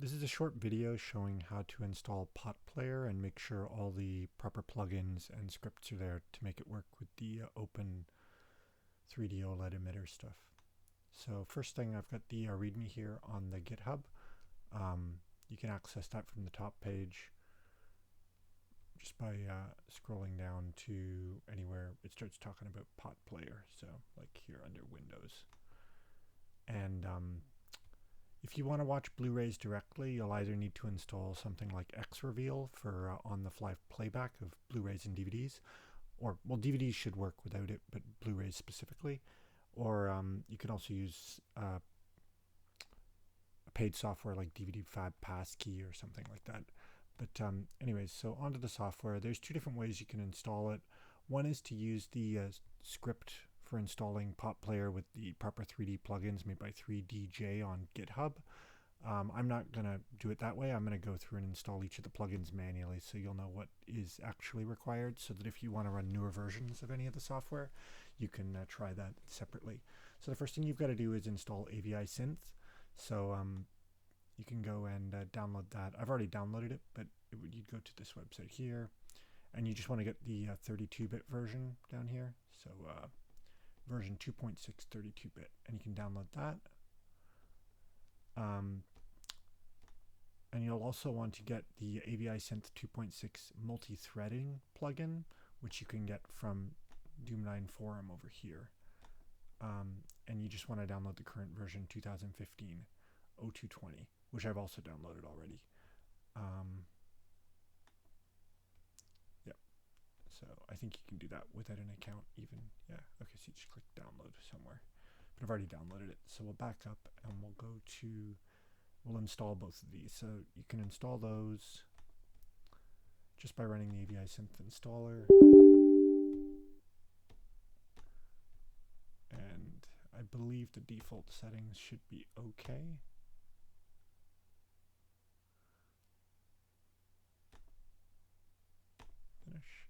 This is a short video showing how to install PotPlayer and make sure all the proper plugins and scripts are there to make it work with the Open3DOLED emitter stuff. So first thing, I've got the README here on the GitHub. You can access that from the top page just by scrolling down to anywhere it starts talking about PotPlayer. So like here under Windows. And if you want to watch Blu-rays directly, you'll either need to install something like X-Reveal for on-the-fly playback of Blu-rays and DVDs, or, well, DVDs should work without it, but Blu-rays specifically. Or you can also use a paid software like DVD Fab Passkey or something like that. But anyways, so onto the software. There's two different ways you can install it. One is to use the script for installing PotPlayer with the proper 3D plugins made by 3DJ on GitHub. I'm not going to do it that way. I'm going to go through and install each of the plugins manually so you'll know what is actually required, so that if you want to run newer versions of any of the software, you can try that separately. So the first thing you've got to do is install AVI Synth. So you can go and download that. I've already downloaded it, but you'd go to this website here, and you just want to get the 32-bit version down here. So version 2.6 32-bit, and you can download that. And you'll also want to get the AVI Synth 2.6 multi-threading plugin, which you can get from Doom9 forum over here. And you just want to download the current version 2015 0220, which I've also downloaded already. Yep. So I think you can do that without an account even. Yeah. Okay, so you just click download somewhere. But I've already downloaded it. So we'll back up and we'll go to, we'll install both of these. So you can install those just by running the AVI Synth installer. And I believe the default settings should be okay. Finish.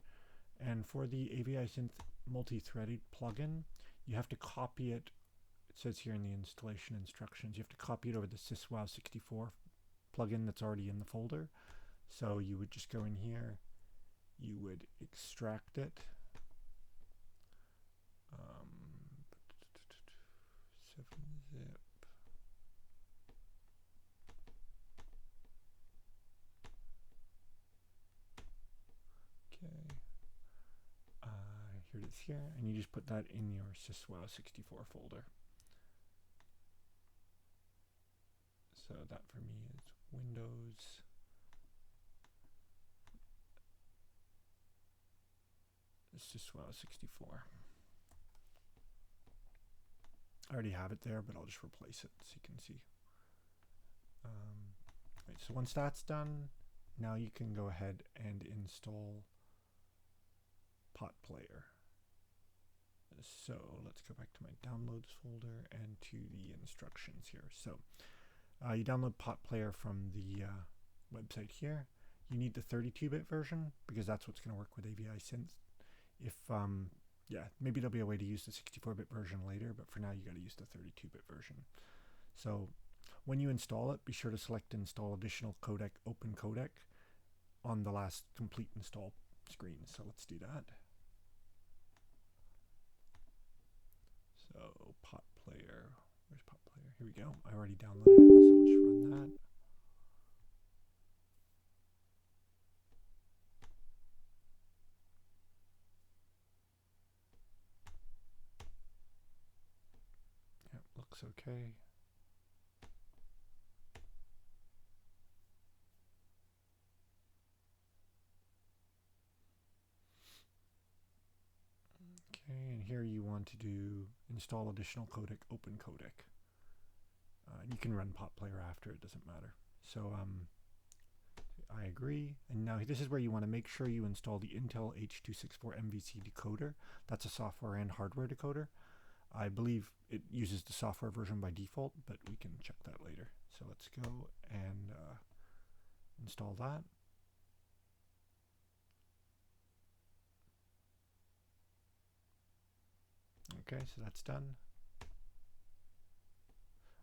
And for the AVI Synth multi-threaded plugin, you have to copy it. It says here in the installation instructions, you have to copy it over the syswow64 plugin that's already in the folder. So you would just go in here, you would extract it. 7-zip. Okay. Here it is here, and you just put that in your syswow64 folder. So that for me is Windows syswow64. I already have it there, but I'll just replace it so you can see. Right, so once that's done, now you can go ahead and install PotPlayer. So let's go back to my downloads folder and to the instructions here. So you download PotPlayer from the website here. You need the 32-bit version because that's what's going to work with AVI Synth. If yeah, maybe there'll be a way to use the 64-bit version later, but for now you got to use the 32-bit version. So when you install it, be sure to select Install Additional Codec Open Codec on the last complete install screen. So let's do that. So PotPlayer, where's PotPlayer? Here we go. I already downloaded it, so let's run that. Yep, looks okay. Okay, and here you want to do Install Additional Codec Open Codec. You can run PotPlayer after, it doesn't matter. So I agree. And now this is where you want to make sure you install the Intel H.264 MVC decoder. That's a software and hardware decoder. I believe it uses the software version by default, but we can check that later. So let's go and install that. Okay, so that's done.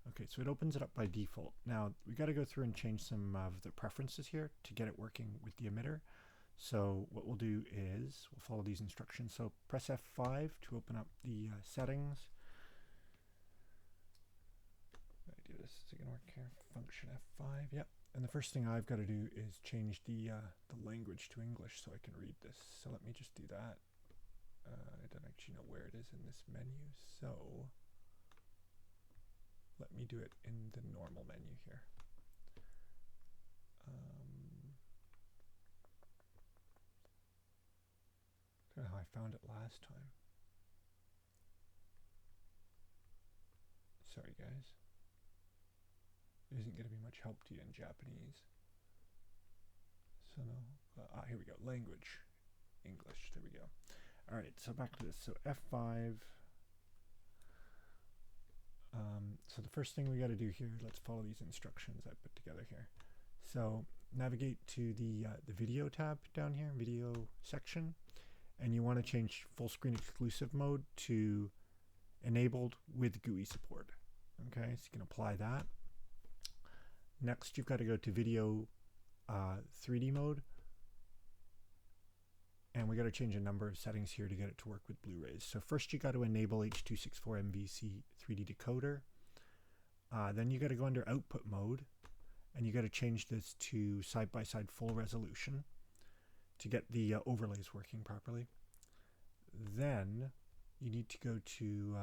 Okay, so it opens it up by default. Now we got to go through and change some of the preferences here to get it working with the emitter. So what we'll do is we'll follow these instructions. So press F5 to open up the settings. I do this, is it gonna work here? Function F5, yep. And the first thing I've got to do is change the language to English so I can read this. So let me just do that. I don't actually know where it is in this menu, so let me do it in the normal menu here. I don't know how I found it last time. Sorry guys. It isn't going to be much help to you in Japanese. So no, here we go, language, English, there we go. All right, so back to this, so F5. So the first thing we got to do here, let's follow these instructions I put together here. So navigate to the video tab down here, video section, and you want to change full screen exclusive mode to enabled with GUI support. Okay, so you can apply that. Next, you've got to go to video 3D mode, and we got to change a number of settings here to get it to work with Blu-rays. So first you got to enable H.264 MVC 3D decoder. Then you got to go under output mode, and you got to change this to side-by-side full resolution to get the overlays working properly. Then you need to go to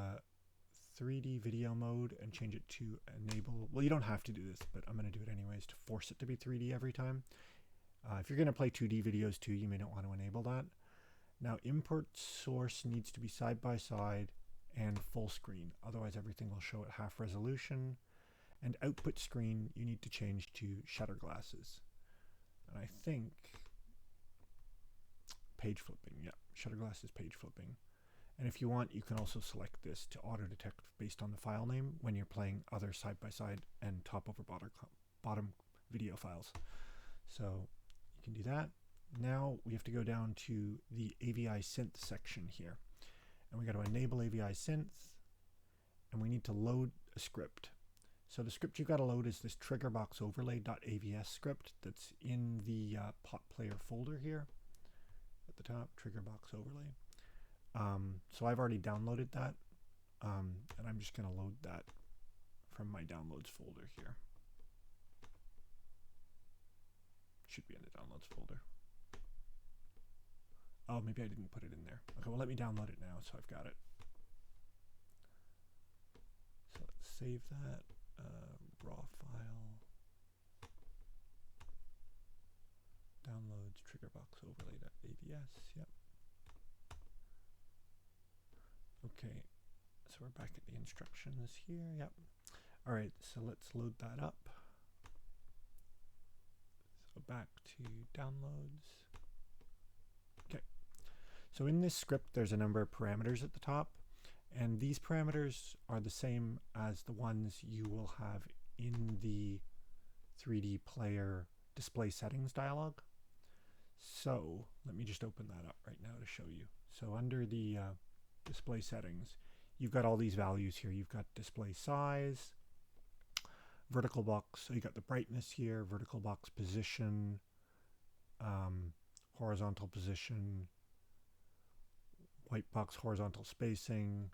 3D video mode and change it to enable. Well, you don't have to do this, but I'm going to do it anyways to force it to be 3D every time. If you're going to play 2D videos too, you may not want to enable that. Now, import source needs to be side by side and full screen. Otherwise, everything will show at half resolution. And output screen, you need to change to shutter glasses. And I think page flipping. Yeah, shutter glasses, page flipping. And if you want, you can also select this to auto detect based on the file name when you're playing other side by side and top over bottom video files. So you can do that. Now we have to go down to the AVI synth section here, and we got to enable AVI synth, and we need to load a script. So the script you've got to load is this triggerbox overlay.avs script that's in the PotPlayer folder here at the top, triggerbox overlay. So I've already downloaded that, and I'm just going to load that from my downloads folder here. Should be in the downloads folder. Oh, maybe I didn't put it in there. Okay, well, let me download it now, so I've got it. So let's save that. Raw file. Downloads triggerbox overlay.avs. Yep. Okay, so we're back at the instructions here. Yep. All right, so let's load that up. So back to downloads. Okay. So in this script, there's a number of parameters at the top, and these parameters are the same as the ones you will have in the 3D player display settings dialog. So let me just open that up right now to show you. So under the display settings, you've got all these values here. You've got display size, vertical box, so you got the brightness here, vertical box position, horizontal position, white box horizontal spacing,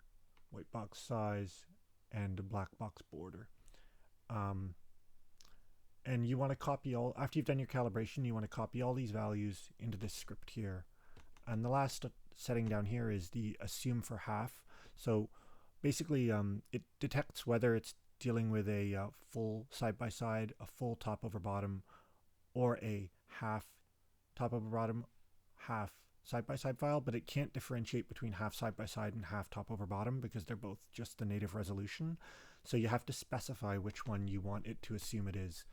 white box size, and a black box border. And you want to copy all, after you've done your calibration, you want to copy all these values into this script here. And the last setting down here is the assume for half. So basically it detects whether it's dealing with a full side-by-side, a full top over bottom, or a half top over bottom, half side-by-side file, but it can't differentiate between half side-by-side and half top over bottom because they're both just the native resolution. So you have to specify which one you want it to assume it is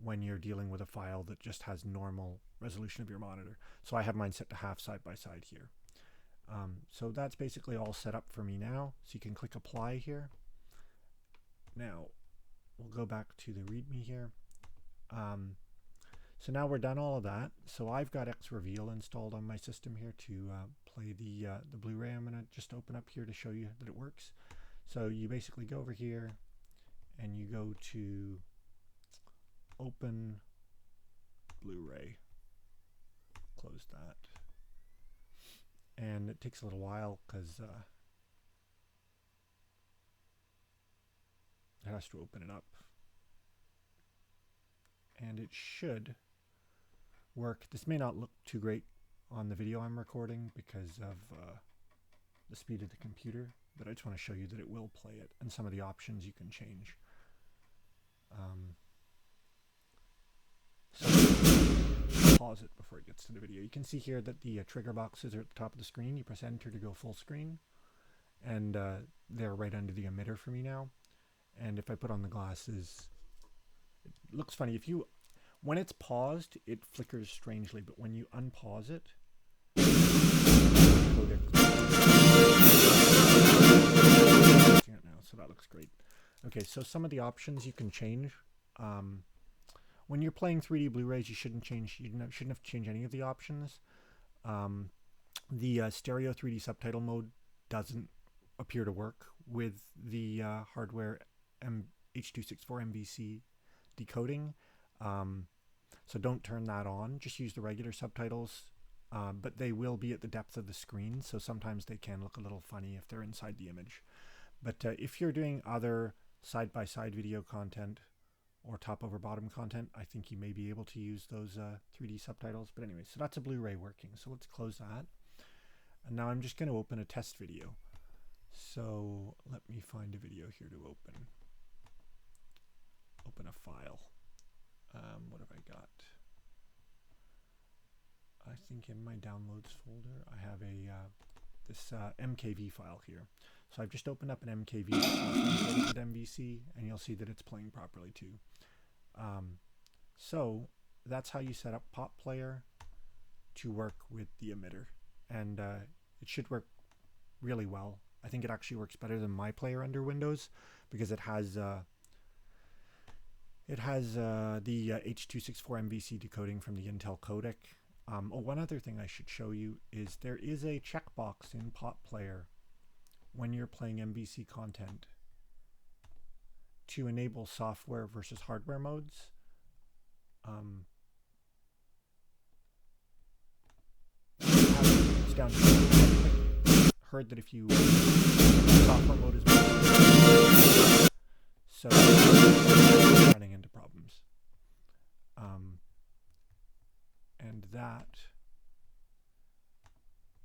when you're dealing with a file that just has normal resolution of your monitor. So I have mine set to half side-by-side here. So that's basically all set up for me now. So you can click apply here. Now we'll go back to the README here. So now we're done all of that. So I've got XReveal installed on my system here to play the Blu-ray. I'm going to just open up here to show you that it works. So you basically go over here and you go to Open Blu-ray. Close that. And it takes a little while because it has to open it up. And it should work. This may not look too great on the video I'm recording because of the speed of the computer, but I just want to show you that it will play it and some of the options you can change. So pause it before it gets to the video. You can see here that the trigger boxes are at the top of the screen. You press enter to go full screen, and they're right under the emitter for me now. And if I put on the glasses, it looks funny. When it's paused, it flickers strangely, but when you unpause it, so that looks great. Okay, so some of the options you can change. When you're playing 3D Blu-rays, you shouldn't have to change any of the options. The stereo 3D subtitle mode doesn't appear to work with the hardware H.264 MVC decoding. So don't turn that on. Just use the regular subtitles, but they will be at the depth of the screen, so sometimes they can look a little funny if they're inside the image. But if you're doing other side-by-side video content or top over bottom content, I think you may be able to use those 3D subtitles. But anyway, so that's a Blu-ray working. So let's close that. And now I'm just going to open a test video. So let me find a video here to open. Open a file. What have I got? I think in my downloads folder I have this MKV file here. So I've just opened up an MKV with MVC, and you'll see that it's playing properly too. So that's how you set up PotPlayer to work with the emitter, and it should work really well. I think it actually works better than my player under Windows because it has the H.264 MVC decoding from the Intel codec. One other thing I should show you is there is a checkbox in PotPlayer when you're playing MVC content to enable software versus hardware modes. It's down here. Heard that if you software mode is so running into problems. And that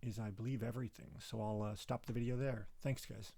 is, I believe, everything. So I'll stop the video there. Thanks, guys.